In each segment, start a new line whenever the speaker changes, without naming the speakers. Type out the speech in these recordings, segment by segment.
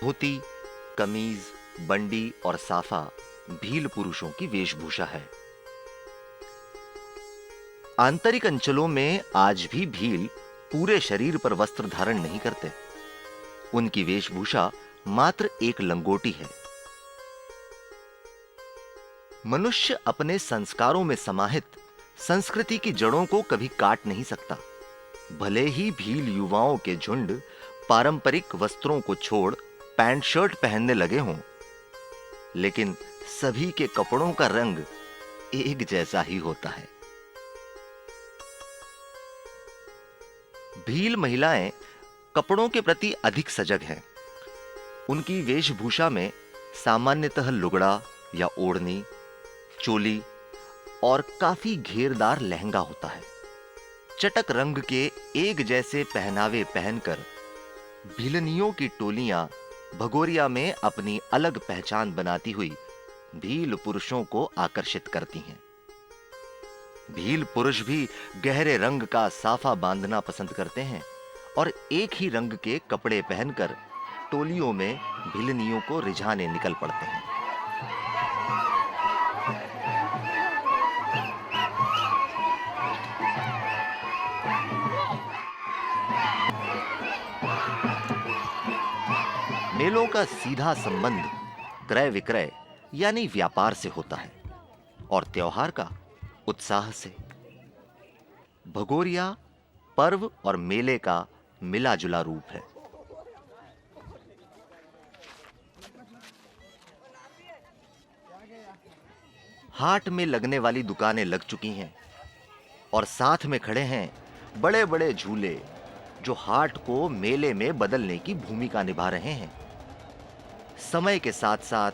धोती, कमीज, बंडी और साफा भील पुरुषों की वेशभूषा है। आंतरिक अंचलों में आज भी भील पूरे शरीर पर वस्त्र धारण नहीं करते। उनकी वेशभूषा मात्र एक लंगोटी है। मनुष्य अपने संस्कारों में समाहित संस्कृति की जड़ों को कभी काट नहीं सकता। भले ही भील युवाओं के झुंड पारंपरिक वस्त्रों को छोड़ पैंट शर्ट पहनने लगे हों, लेकिन सभी के कपड़ों का रंग एक जैसा ही होता है। भील महिलाएं कपड़ों के प्रति अधिक सजग हैं। उनकी वेशभूषा में सामान्यतः लुगड़ा या ओढ़नी, चोली और काफी घेरदार लहंगा होता है। चटक रंग के एक जैसे पहनावे पहनकर भीलनियों की टोलियां भगोरिया में अपनी अलग पहचान बनाती हुई भील पुरुषों को आकर्षित करती हैं। भील पुरुष भी गहरे रंग का साफा बांधना पसंद करते हैं और एक ही रंग के कपड़े पहनकर टोलियों में भीलनियों को रिझाने निकल पड़ते हैं। मेलों का सीधा संबंध क्रय विक्रय यानी व्यापार से होता है और त्योहार का उत्साह से। भगोरिया पर्व और मेले का मिला जुला रूप है। हाट में लगने वाली दुकानें लग चुकी हैं और साथ में खड़े हैं बड़े बड़े झूले जो हाट को मेले में बदलने की भूमिका निभा रहे हैं। समय के साथ साथ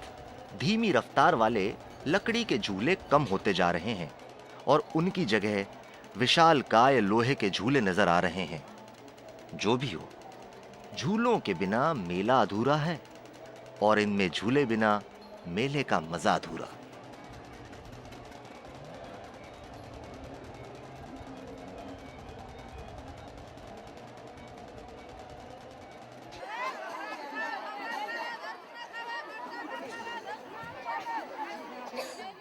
धीमी रफ्तार वाले लकड़ी के झूले कम होते जा रहे हैं और उनकी जगह विशालकाय लोहे के झूले नजर आ रहे हैं। जो भी हो, झूलों के बिना मेला अधूरा है और इनमें झूले बिना मेले का मजा अधूरा।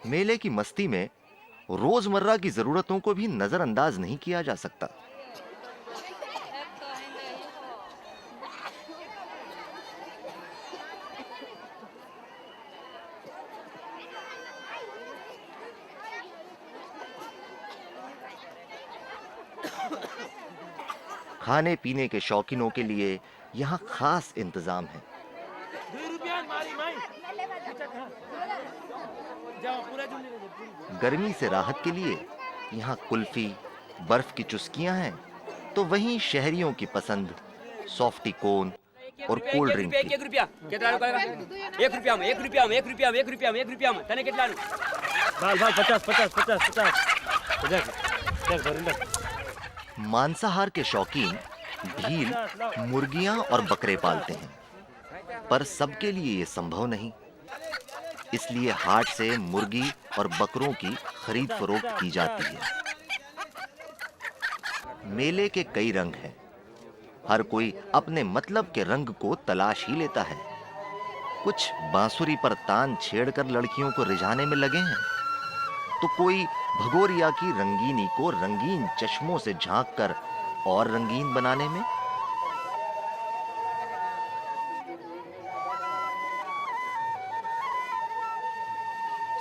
मेले की मस्ती में रोजमर्रा की जरूरतों को भी नजरअंदाज नहीं किया जा सकता। खाने पीने के शौकीनों के लिए यहाँ खास इंतजाम है। गर्मी से राहत के लिए यहाँ कुल्फी, बर्फ की चुस्कियां हैं, तो वहीं शहरियों की पसंद सॉफ्टी कोन और कोल्ड ड्रिंक की।
1 रुपया कितना रुपया? 1 रुपया में 1 रुपया में 1 रुपया में 1 रुपया में 1 रुपया में तने कितना?
भाल 50
मांसाहार के शौकीन भील मुर्गियां और बकरे पालते हैं, पर सबके लिए ये संभव नहीं। इसलिए हाट से मुर्गी और बकरों की खरीद फरोख्त की जाती है। मेले के कई रंग हैं। हर कोई अपने मतलब के रंग को तलाश ही लेता है। कुछ बांसुरी पर तान छेड़कर लड़कियों को रिझाने में लगे हैं, तो कोई भगोरिया की रंगीनी को रंगीन चश्मों से झांककर और रंगीन बनाने में।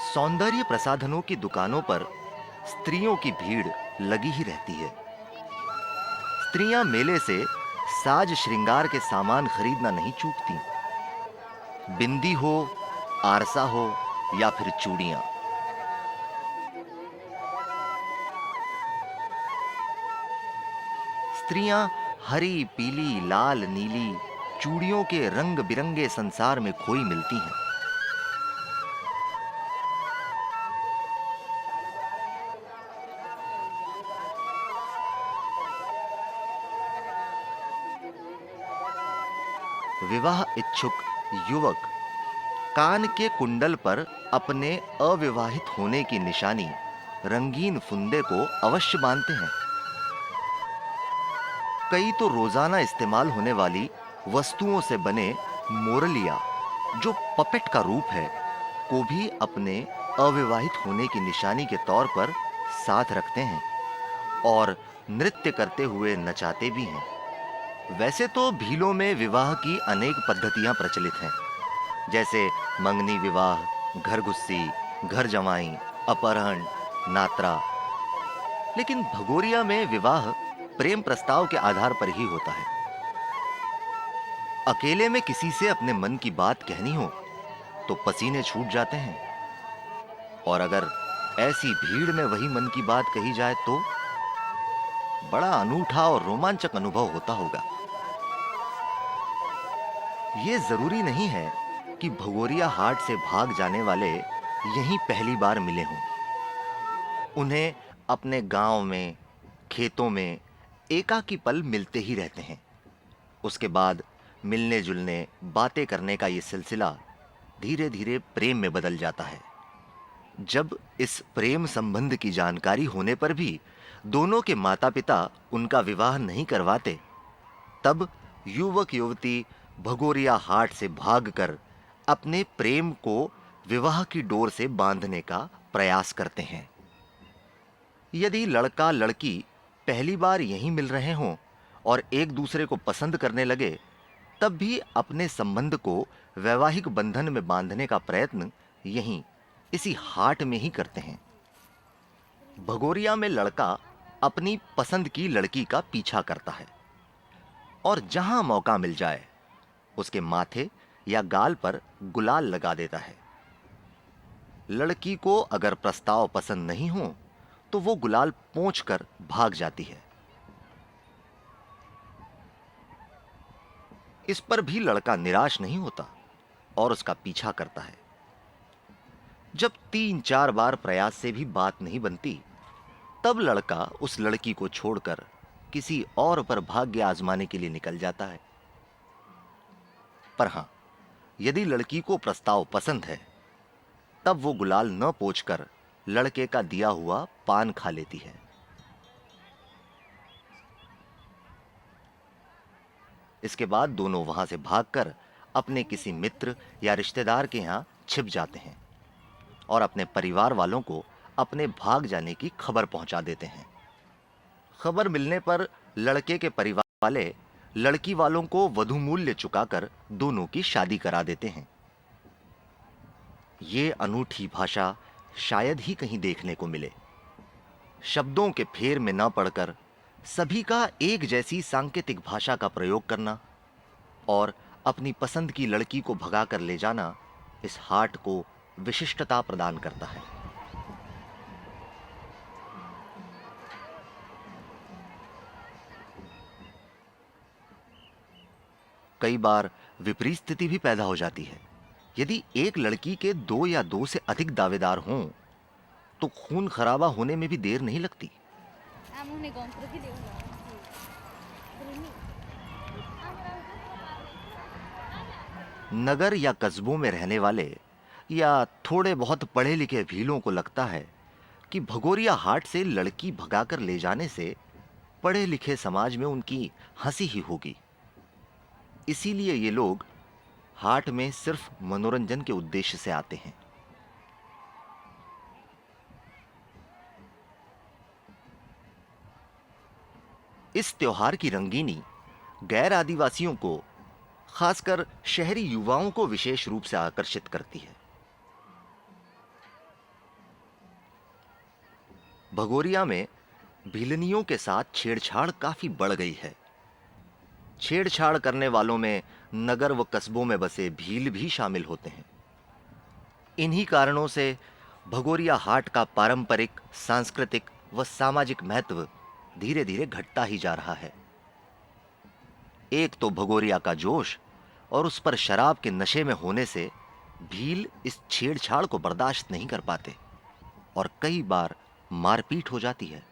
सौंदर्य प्रसाधनों की दुकानों पर स्त्रियों की भीड़ लगी ही रहती है। स्त्रियां मेले से साज श्रृंगार के सामान खरीदना नहीं चूकती। बिंदी हो, आरसा हो या फिर चूड़ियां। स्त्रियां हरी, पीली, लाल, नीली चूड़ियों के रंग बिरंगे संसार में खोई मिलती हैं। विवाह इच्छुक युवक कान के कुंडल पर अपने अविवाहित होने की निशानी रंगीन फुंदे को अवश्य बांधते हैं। कई तो रोजाना इस्तेमाल होने वाली वस्तुओं से बने मोरलिया, जो पपेट का रूप है, को भी अपने अविवाहित होने की निशानी के तौर पर साथ रखते हैं और नृत्य करते हुए नचाते भी हैं। वैसे तो भीलों में विवाह की अनेक पद्धतियां प्रचलित हैं, जैसे मंगनी विवाह, घरगुस्सी, घर जमाई, अपहरण, नात्रा। लेकिन भगोरिया में विवाह प्रेम प्रस्ताव के आधार पर ही होता है। अकेले में किसी से अपने मन की बात कहनी हो तो पसीने छूट जाते हैं, और अगर ऐसी भीड़ में वही मन की बात कही जाए तो बड़ा अनूठा और रोमांचक अनुभव होता होगा। यह जरूरी नहीं है कि भगोरिया हाट से भाग जाने वाले यहीं पहली बार मिले हों। उन्हें अपने गांव में, खेतों में एकाकी पल मिलते ही रहते हैं। उसके बाद मिलने जुलने, बातें करने का यह सिलसिला धीरे धीरे प्रेम में बदल जाता है। जब इस प्रेम संबंध की जानकारी होने पर भी दोनों के माता पिता उनका विवाह नहीं करवाते, तब युवक युवती भगोरिया हाट से भागकर अपने प्रेम को विवाह की डोर से बांधने का प्रयास करते हैं। यदि लड़का लड़की पहली बार यहीं मिल रहे हों और एक दूसरे को पसंद करने लगे, तब भी अपने संबंध को वैवाहिक बंधन में बांधने का प्रयत्न यहीं इसी हाट में ही करते हैं। भगोरिया में लड़का अपनी पसंद की लड़की का पीछा करता है और जहां मौका मिल जाए उसके माथे या गाल पर गुलाल लगा देता है। लड़की को अगर प्रस्ताव पसंद नहीं हो तो वो गुलाल पोंछकर भाग जाती है। इस पर भी लड़का निराश नहीं होता और उसका पीछा करता है। जब 3-4 बार प्रयास से भी बात नहीं बनती, तब लड़का उस लड़की को छोड़कर किसी और पर भाग्य आजमाने के लिए निकल जाता है। पर हां, यदि लड़की को प्रस्ताव पसंद है, तब वो गुलाल न पोंछकर लड़के का दिया हुआ पान खा लेती है। इसके बाद दोनों वहां से भागकर अपने किसी मित्र या रिश्तेदार के यहां छिप जाते हैं और अपने परिवार वालों को अपने भाग जाने की खबर पहुंचा देते हैं। खबर मिलने पर लड़के के परिवार वाले लड़की वालों को वधू मूल्य चुकाकर दोनों की शादी करा देते हैं। ये अनूठी भाषा शायद ही कहीं देखने को मिले। शब्दों के फेर में न पड़कर सभी का एक जैसी सांकेतिक भाषा का प्रयोग करना और अपनी पसंद की लड़की को भगाकर ले जाना इस हाट को विशिष्टता प्रदान करता है। कई बार विपरीत स्थिति भी पैदा हो जाती है। यदि एक लड़की के 2 या 2 से अधिक दावेदार हों, तो खून खराबा होने में भी देर नहीं लगती। नगर या कस्बों में रहने वाले या थोड़े बहुत पढ़े लिखे भीलों को लगता है कि भगोरिया हाट से लड़की भगाकर ले जाने से पढ़े लिखे समाज में उनकी हंसी ही होगी। इसीलिए ये लोग हाट में सिर्फ मनोरंजन के उद्देश्य से आते हैं। इस त्योहार की रंगीनी गैर आदिवासियों को, खासकर शहरी युवाओं को विशेष रूप से आकर्षित करती है। भगोरिया में भीलनियों के साथ छेड़छाड़ काफी बढ़ गई है। छेड़छाड़ करने वालों में नगर व कस्बों में बसे भील भी शामिल होते हैं। इन्हीं कारणों से भगोरिया हाट का पारंपरिक, सांस्कृतिक व सामाजिक महत्व धीरे धीरे घटता ही जा रहा है। एक तो भगोरिया का जोश और उस पर शराब के नशे में होने से भील इस छेड़छाड़ को बर्दाश्त नहीं कर पाते और कई बार मारपीट हो जाती है।